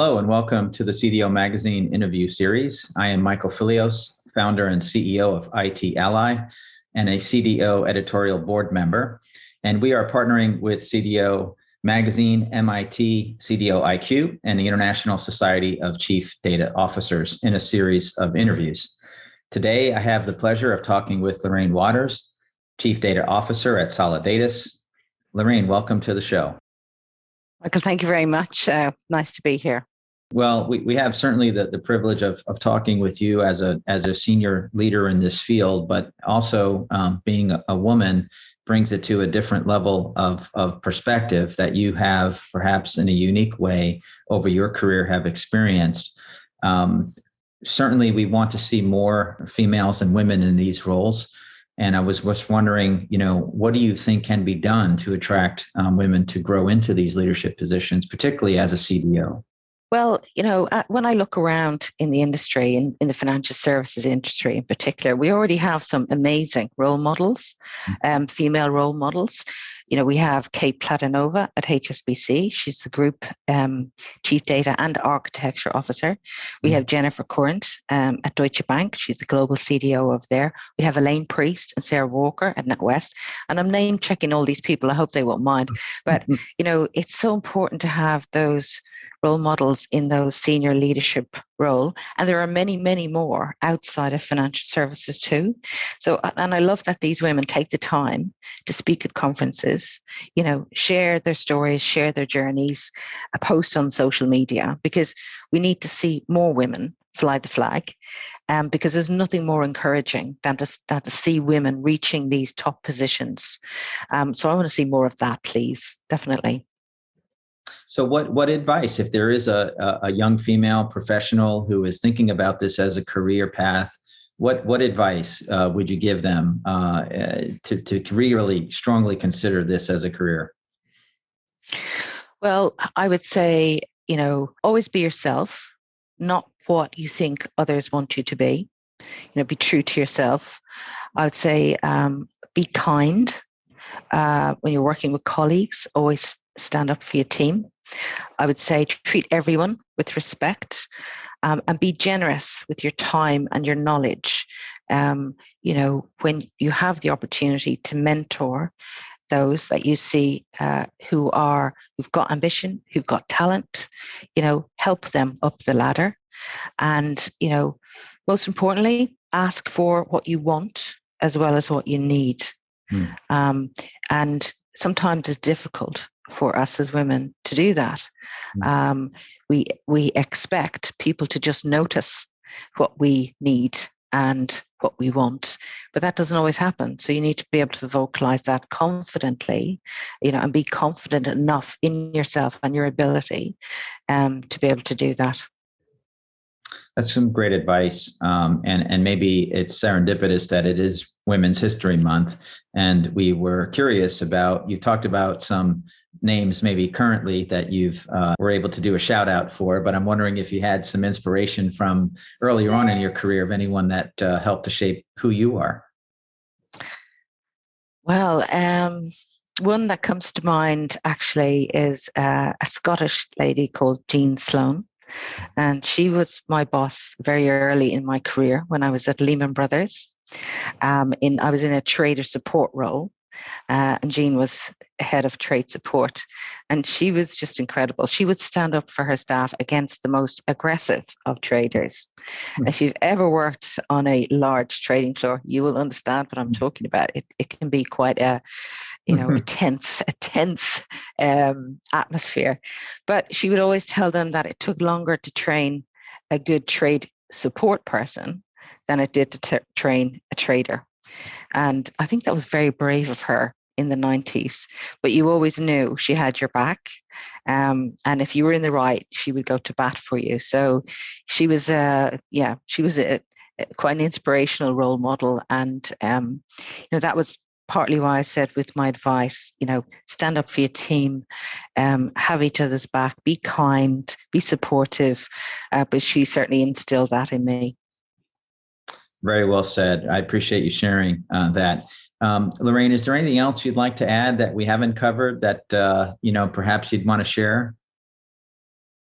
Hello and welcome to the CDO Magazine interview series. I am Michael Fillios, founder and CEO of IT Ally and a CDO editorial board member. And we are partnering with CDO Magazine, MIT, CDO IQ, and the International Society of Chief Data Officers in a series of interviews. Today, I have the pleasure of talking with Lorraine Waters, Chief Data Officer at Solidatus. Lorraine, welcome to the show. Michael, thank you very much. Nice to be here. Well, we have certainly the privilege of talking with you as a senior leader in this field, but also being a woman brings it to a different level of perspective that you have perhaps in a unique way over your career have experienced. Certainly, we want to see more females and women in these roles. And I was wondering, what do you think can be done to attract women to grow into these leadership positions, particularly as a CDO? Well, when I look around in the industry, in the financial services industry in particular, we already have some amazing role models, female role models. We have Kate Platanova at HSBC. She's the Group Chief Data and Architecture Officer. We have Jennifer Current at Deutsche Bank. She's the Global CDO of there. We have Elaine Priest and Sarah Walker at NatWest. And I'm name checking all these people. I hope they won't mind. But, it's so important to have those role models in those senior leadership role. And there are many, many more outside of financial services too. So, and I love that these women take the time to speak at conferences, share their stories, share their journeys, post on social media, because we need to see more women fly the flag, because there's nothing more encouraging than to see women reaching these top positions. So I want to see more of that, please, definitely. So what advice, if there is a young female professional who is thinking about this as a career path, what advice would you give them to really strongly consider this as a career? Well, I would say, always be yourself, not what you think others want you to be. Be true to yourself. I would say be kind. When you're working with colleagues, always stand up for your team. I would say treat everyone with respect, and be generous with your time and your knowledge. When you have the opportunity to mentor those that you see who've got ambition, who've got talent, help them up the ladder. And, most importantly, ask for what you want as well as what you need. And sometimes it's difficult for us as women to do that. We expect people to just notice what we need and what we want, but that doesn't always happen. So you need to be able to vocalize that confidently, and be confident enough in yourself and your ability to be able to do that. That's some great advice. And maybe it's serendipitous that it is Women's History Month. And we were curious you talked about some names maybe currently that you've were able to do a shout out for, but I'm wondering if you had some inspiration from earlier on in your career of anyone that helped to shape who you are. Well, one that comes to mind actually is a Scottish lady called Jean Sloan. And she was my boss very early in my career when I was at Lehman Brothers. I was in a trader support role, and Jean was head of trade support. And she was just incredible. She would stand up for her staff against the most aggressive of traders. If you've ever worked on a large trading floor, you will understand what I'm talking about. It can be quite a tense atmosphere. But she would always tell them that it took longer to train a good trade support person than it did to train a trader. And I think that was very brave of her in the 90s. But you always knew she had your back. And if you were in the right, she would go to bat for you. So she was quite an inspirational role model. And, that was partly why I said with my advice, stand up for your team, have each other's back, be kind, be supportive. But she certainly instilled that in me. Very well said. I appreciate you sharing that. Lorraine, is there anything else you'd like to add that we haven't covered that, perhaps you'd want to share?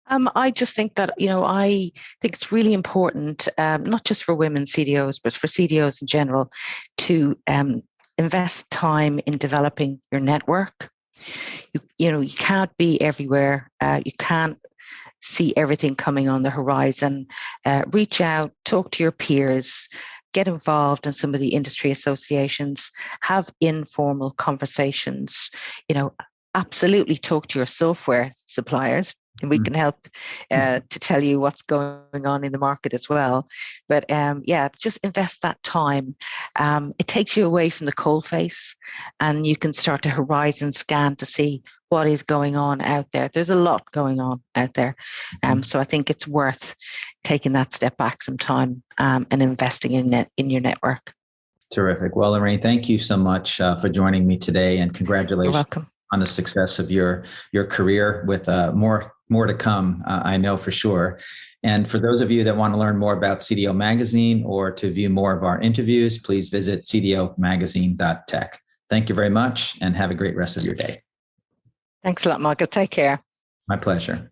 I just think that, I think it's really important, not just for women CDOs, but for CDOs in general, to invest time in developing your network. You can't be everywhere. You can't see everything coming on the horizon. Reach out, talk to your peers, get involved in some of the industry associations, have informal conversations, absolutely talk to your software suppliers. And we can help to tell you what's going on in the market as well. But just invest that time. It takes you away from the coalface, and you can start to horizon scan to see what is going on out there. There's a lot going on out there. So I think it's worth taking that step back some time and investing in your network. Terrific. Well, Lorraine, thank you so much for joining me today, and congratulations. You're welcome. On the success of your career, with more to come, I know for sure. And for those of you that want to learn more about CDO Magazine or to view more of our interviews, please visit cdomagazine.tech. Thank you very much, and have a great rest of your day. Thanks a lot, Michael. Take care. My pleasure.